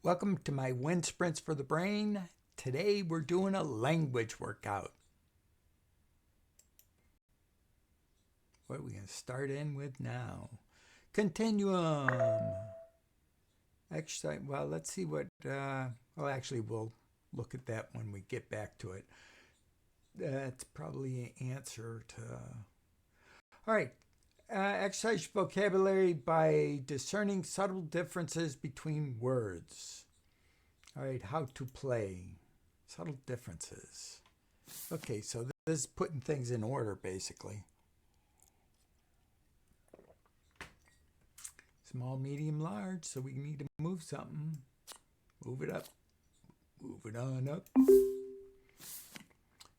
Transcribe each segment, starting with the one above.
Welcome to my Wind Sprints for the Brain. Today we're doing a language workout. What are we going to start in with now? Continuum. Exercise. Well, let's see what... actually, we'll look at that when we get back to it. That's probably an answer to... All right. Exercise vocabulary by discerning subtle differences between words. All right, how to play. Subtle differences. Okay, so this is putting things in order, basically. Small, medium, large, so we need to move something. Move it up. Move it on up.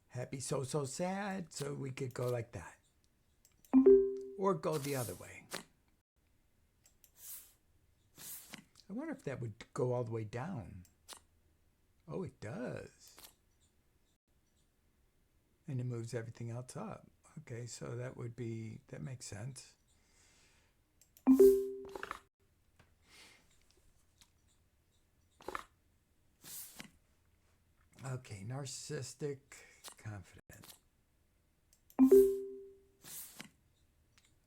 Happy, so sad, so we could go like that. Or go the other way. I wonder if that would go all the way down. Oh, it does. And it moves everything else up. Okay, so that would be, that makes sense. Okay, narcissistic, confident.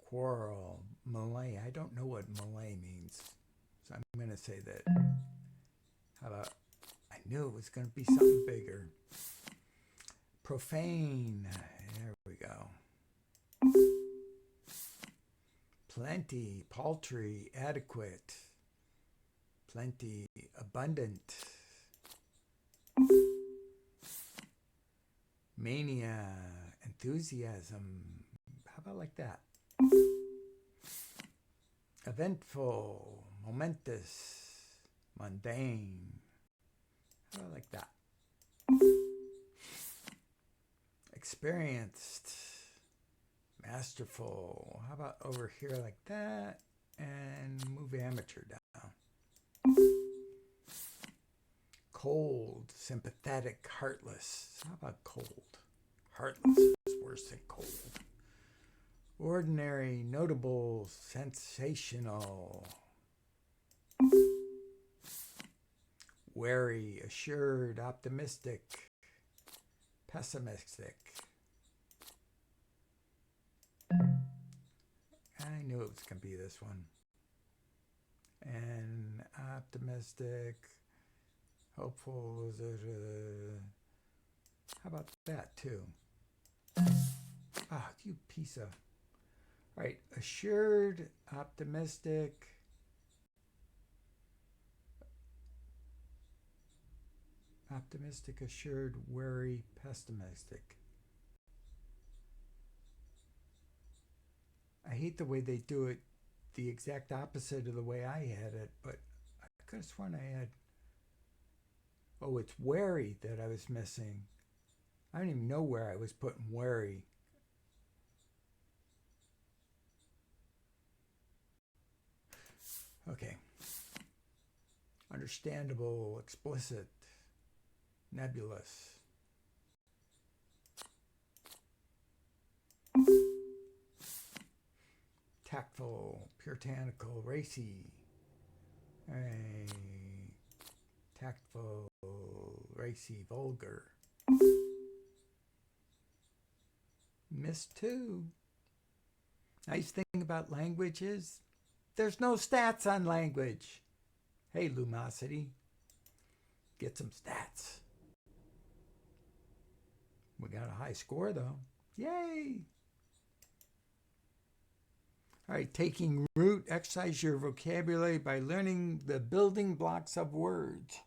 Quarrel, Malay. I don't know what Malay means, so I'm going to say that. How about, I knew it was going to be something bigger. Profane. There we go. Plenty, paltry, adequate. Plenty, abundant. Mania, enthusiasm. How about like that? Eventful, momentous, mundane. How about like that? Experienced, masterful. How about over here like that? And move amateur down. Cold, sympathetic, heartless. How about cold? Heartless is worse than cold. Ordinary, notable, sensational. Wary, assured, optimistic, pessimistic. I knew it was going to be this one. And optimistic, hopeful. How about that too? Ah, you piece of... All right, assured, optimistic, assured, wary, pessimistic. I hate the way they do it, the exact opposite of the way I had it, but I could have sworn I had... Oh, it's wary that I was missing. I don't even know where I was putting wary. Okay. Understandable, explicit, nebulous. Tactful, puritanical, racy. Tactful, racy, vulgar. Missed two. Nice thing about language is there's no stats on language. Hey, Lumosity, get some stats. We got a high score, though. Yay! All right, taking root, exercise your vocabulary by learning the building blocks of words.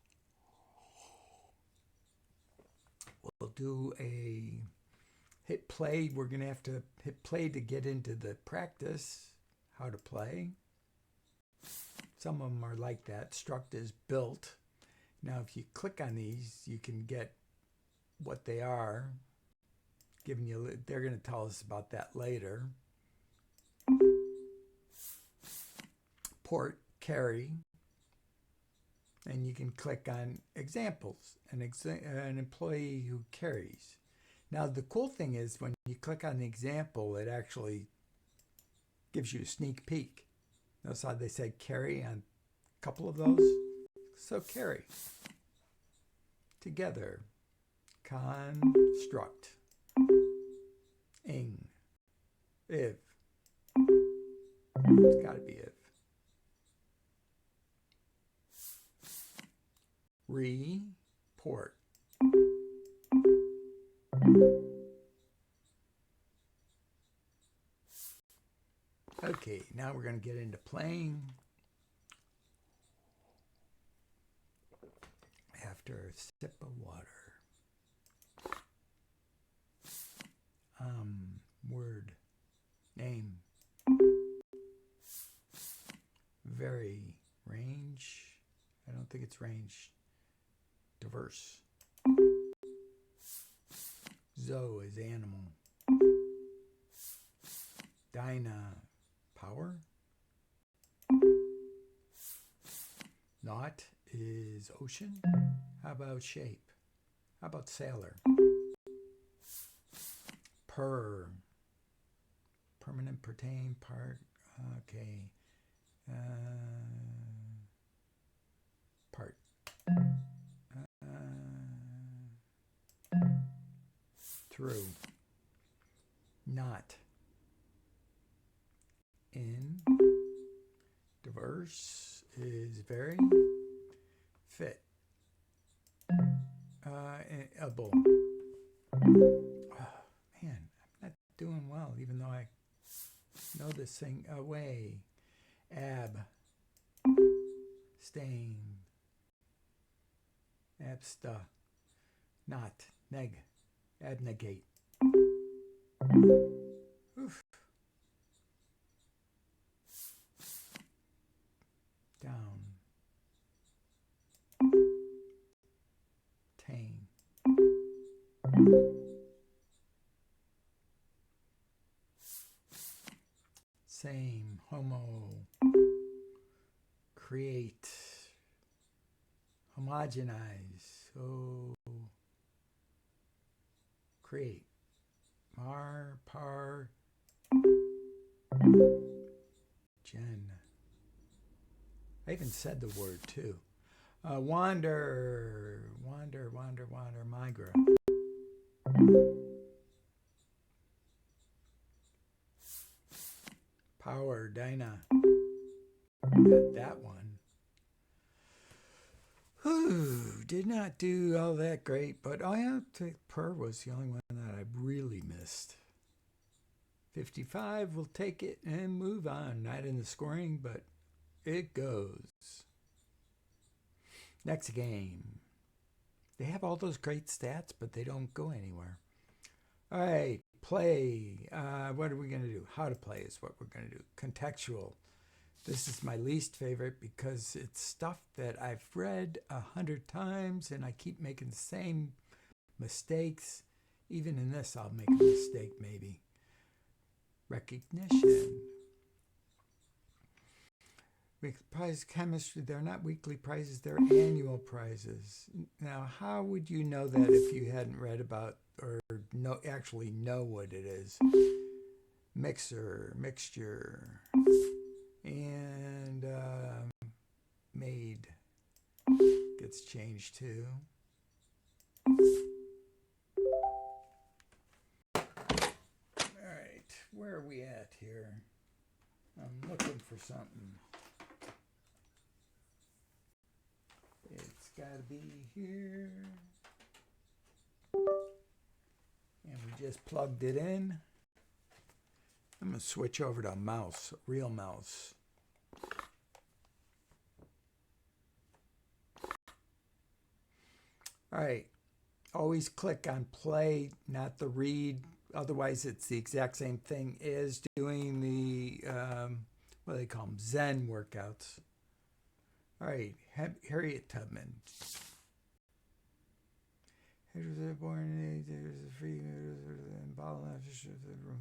We'll do a hit play. We're going to have to hit play to get into the practice, how to play. Some of them are like that. Struct is built. Now, if you click on these, you can get what they are. Giving you, they're going to tell us about that later. Port, carry, and you can click on examples. An employee who carries. Now, the cool thing is when you click on the example, it actually gives you a sneak peek. Notice how they said carry on a couple of those? So carry. Together. Construct. Ing. If. It's got to be if. Report. Okay, now we're going to get into playing. After a sip of water. Word. Name. Very. Range. I don't think it's range. Diverse. Zo is animal. Dyna. Power. Not is ocean. How about shape? How about sailor? Per. Permanent, pertain, part. Okay. Part. Through. Not. In. Diverse is very. Fit. Able. Oh, man, I'm not doing well, even though I know this thing. Away. Ab. Stain. Absta. Not. Neg. Abnegate. Oof. Down. Tame. Same. Homo. Create. Homogenize. Oh. Create. Mar. Par. Gen. I even said the word too. Wander. Wander, wander, wander. Migra. Power. Dyna. Got that one. Whew, did not do all that great, but I have to. Per was the only one that I really missed. 55, we'll take it and move on. Not in the scoring, but it goes. Next game. They have all those great stats, but they don't go anywhere. All right, play. What are we going to do? How to play is what we're going to do. Contextual. This is my least favorite because it's stuff that I've read 100 times and I keep making the same mistakes. Even in this, I'll make a mistake maybe. Recognition. Weekly prize chemistry, they're not weekly prizes, they're annual prizes. Now, how would you know that if you hadn't read about or actually know what it is? Mixer, mixture, and made gets changed too. All right, where are we at here? I'm looking for something. It's got to be here. And we just plugged it in. I'm going to switch over to a mouse, a real mouse. All right. Always click on play, not the read. Otherwise, it's the exact same thing as doing the, what do they call them, Zen workouts. All right, Harriet Tubman. Born free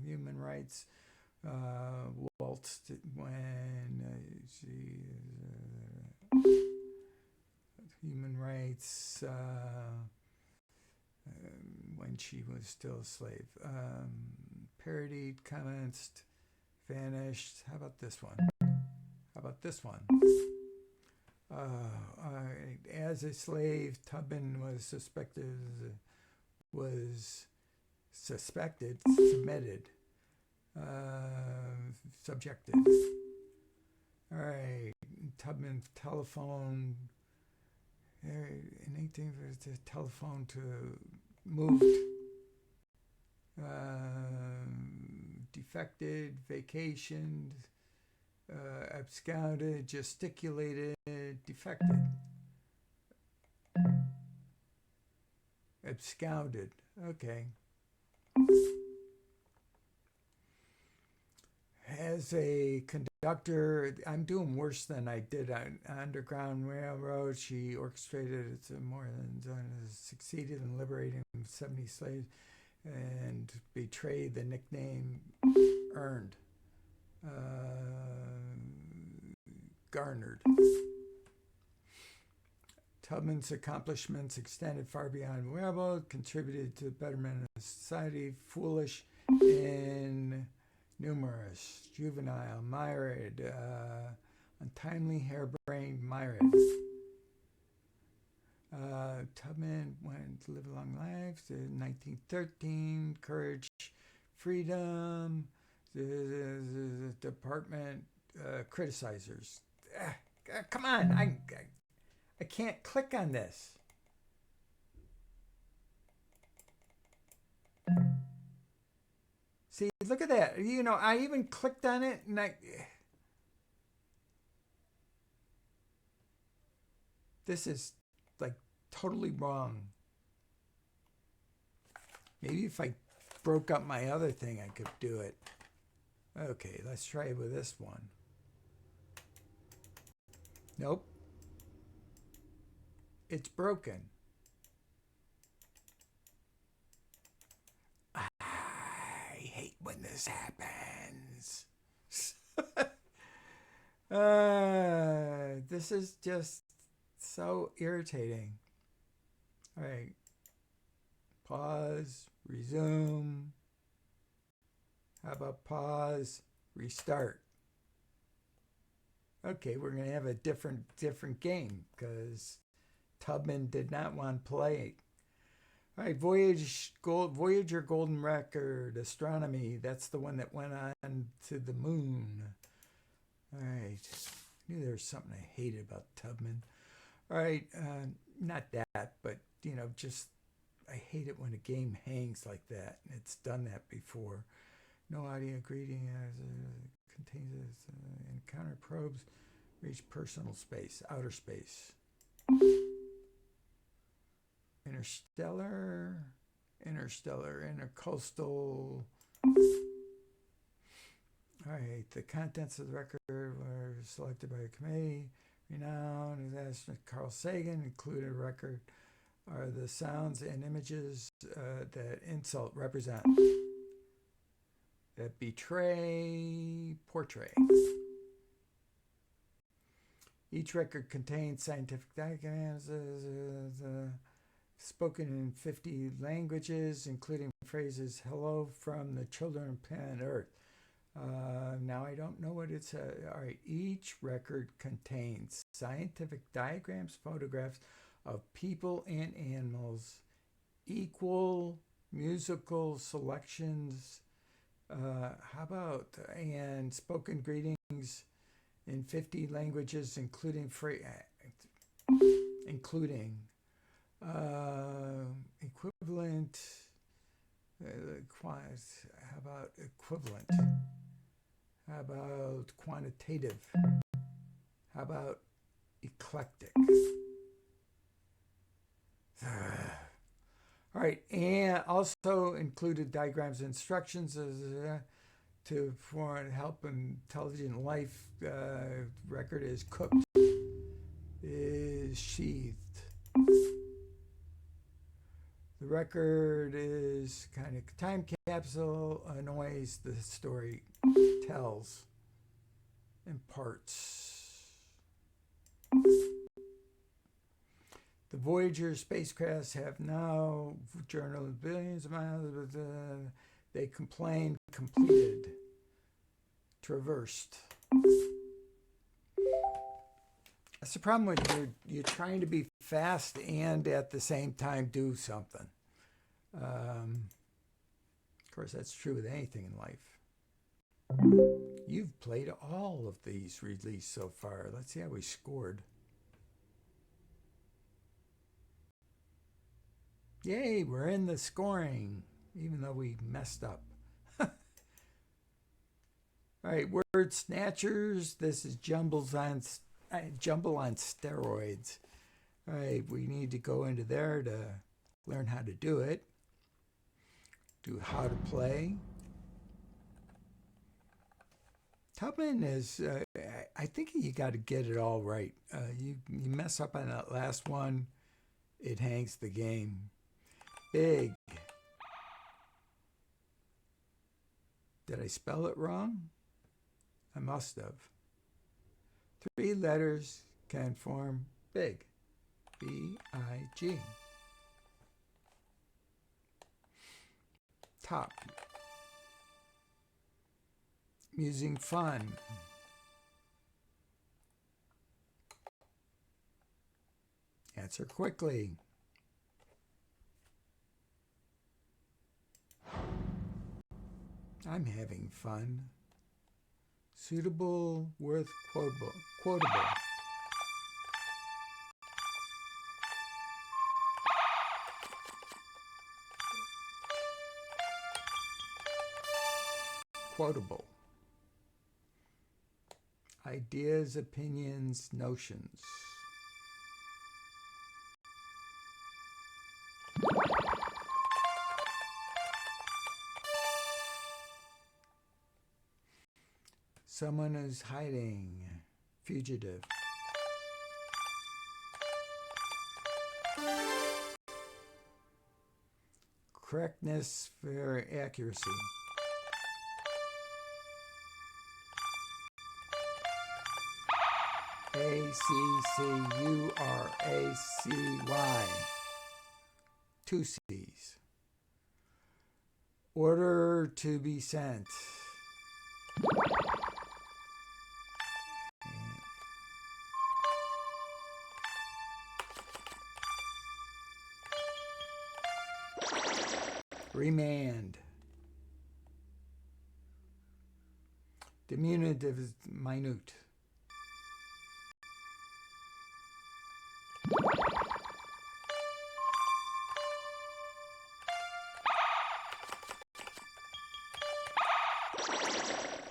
human rights. Waltzed when human rights when she was still a slave. Parodied, commenced, vanished. How about this one? How about this one? as a slave, Tubman was submitted, subjected. All right, Tubman telephoned in 18 the telephone to moved, defected, vacationed, absconded, gesticulated, defected, absconded. Okay. As a conductor, I'm doing worse than I did on Underground Railroad. She orchestrated more than succeeded in liberating 70 slaves and betrayed the nickname earned, garnered. Tubman's accomplishments extended far beyond railroad, contributed to the betterment of society, foolish and numerous, juvenile, myriad, untimely, harebrained, myriad. Tubman went to live a long life. 1913, courage, freedom. The department criticizers. Come on, I can't click on this. See, look at that. You know, I even clicked on it and this is like totally wrong. Maybe if I broke up my other thing, I could do it. Okay, let's try it with this one. Nope. It's broken. I hate when this happens. This is just so irritating. All right. Pause, resume. How about pause, restart? Okay, we're going to have a different game because Tubman did not want to play. All right, Voyager Golden Record, astronomy. That's the one that went on to the moon. All right. I knew there was something I hated about Tubman. All right, not that, but, you know, just I hate it when a game hangs like that. It's done that before. No audio greeting contains encounter probes, reach personal space, outer space. Interstellar, intercoastal. All right, the contents of the record were selected by a committee. Renowned astronaut Carl Sagan included a record are the sounds and images that insult represent, that betray, portray. Each record contains scientific diagrams spoken in 50 languages, including phrases, hello from the children of planet Earth. Now I don't know what it says. All right, each record contains scientific diagrams, photographs of people and animals, equal musical selections, and spoken greetings in 50 languages, including equivalent. How about equivalent? How about quantitative? How about eclectic? All right, and also included diagrams and instructions to help intelligent life. Record is cooked, is sheathed. The record is kind of time capsule, annoys the story tells, imparts. The Voyager spacecrafts have now journaled billions of miles, but they complain completed, traversed. That's the problem when you're trying to be fast and at the same time do something. Of course, that's true with anything in life. You've played all of these released so far. Let's see how we scored. Yay, we're in the scoring, even though we messed up. All right, word snatchers. This is jumble on steroids. All right, we need to go into there to learn how to do it. Do how to play. Tubman is, I think you got to get it all right. You mess up on that last one, it hangs the game. Big. Did I spell it wrong? I must have. 3 letters can form big. B-I-G. Top. Musing fun. Answer quickly. I'm having fun. Suitable, worth, quotable. Quotable. Ideas, opinions, notions. Someone is hiding. Fugitive. Correctness for accuracy. A-C-C-U-R-A-C-Y. 2 C's. Order to be sent. Remand. Diminutive is minute.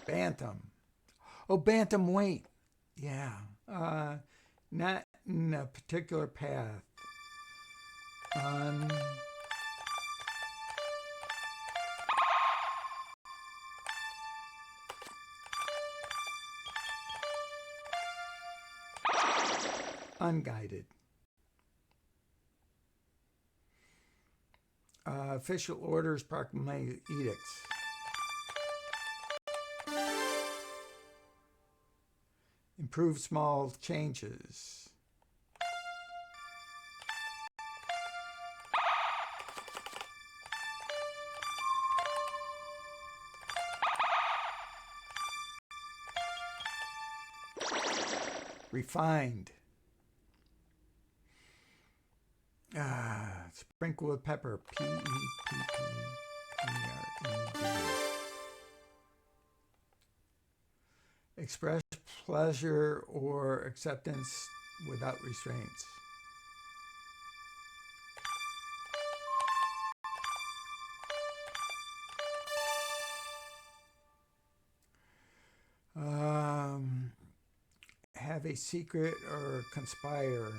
Bantam. Oh, bantamweight. Yeah. Not in a particular path. Unguided. Official orders, proclamation, edicts. Improve small changes. Refined. Sprinkle with pepper. P-E-P-P-E-R-E-D. Express pleasure or acceptance without restraints. Have a secret or conspire.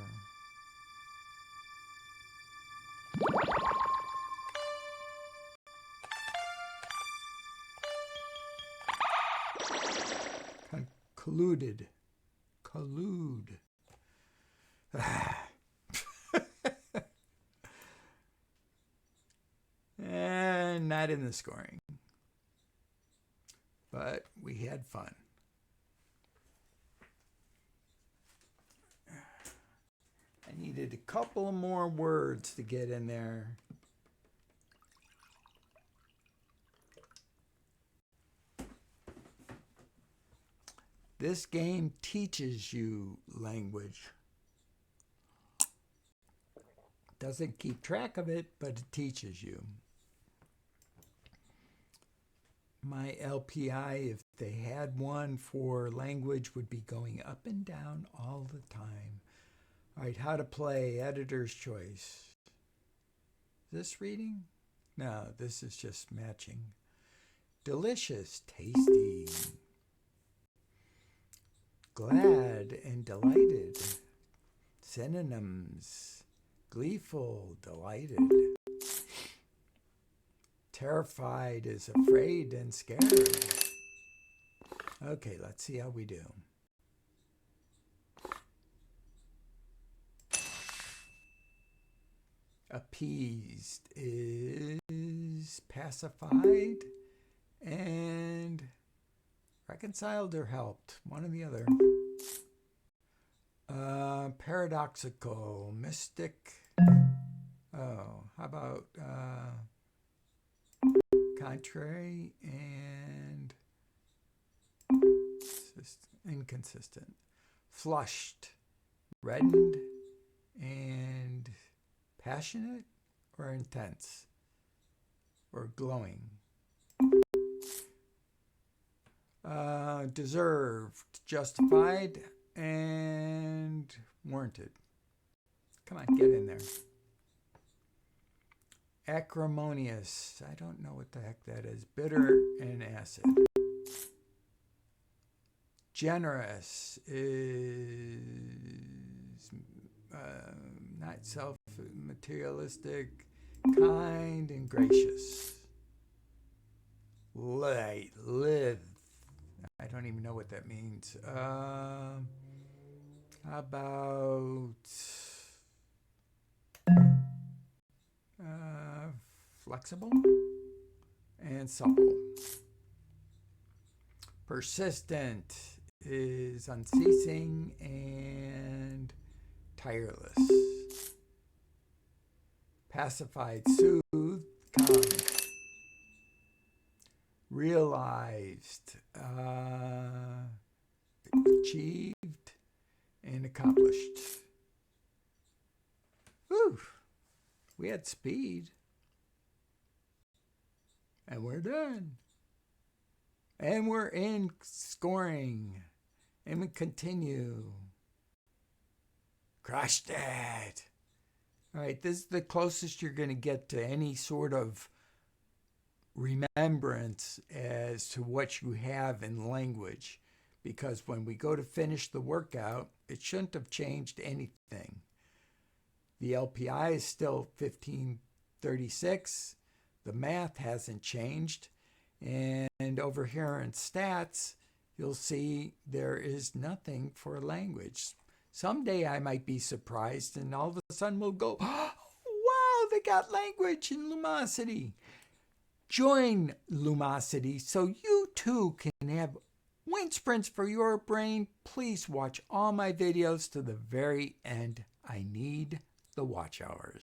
Colluded. Collude. And not in the scoring. But we had fun. I needed a couple more words to get in there. This game teaches you language. Doesn't keep track of it, but it teaches you. My LPI, if they had one for language, would be going up and down all the time. All right, how to play, editor's choice. Is this reading? No, this is just matching. Delicious, tasty. Glad and delighted. Synonyms. Gleeful, delighted. Terrified is afraid and scared. Okay, let's see how we do. Appeased is pacified, and reconciled or helped, one or the other. Paradoxical, mystic. Oh, how about contrary and inconsistent. Flushed, reddened, and passionate or intense or glowing. Deserved, justified, and warranted. Come on, get in there. Acrimonious. I don't know what the heck that is. Bitter and acid. Generous is not self-materialistic, kind and gracious. Light, live. I don't even know what that means. How about flexible and supple. Persistent is unceasing and tireless. Pacified, soothed, calm. Realized, achieved, and accomplished. Whew. We had speed. And we're done. And we're in scoring. And we continue. Crushed it. All right, this is the closest you're going to get to any sort of remembrance as to what you have in language. Because when we go to finish the workout, it shouldn't have changed anything. The LPI is still 1536. The math hasn't changed. And over here in stats, you'll see there is nothing for language. Someday I might be surprised and all of a sudden we'll go, oh, wow, they got language in Lumosity. Join Lumosity so you too can have wind sprints for your brain. Please watch all my videos to the very end. I need the watch hours.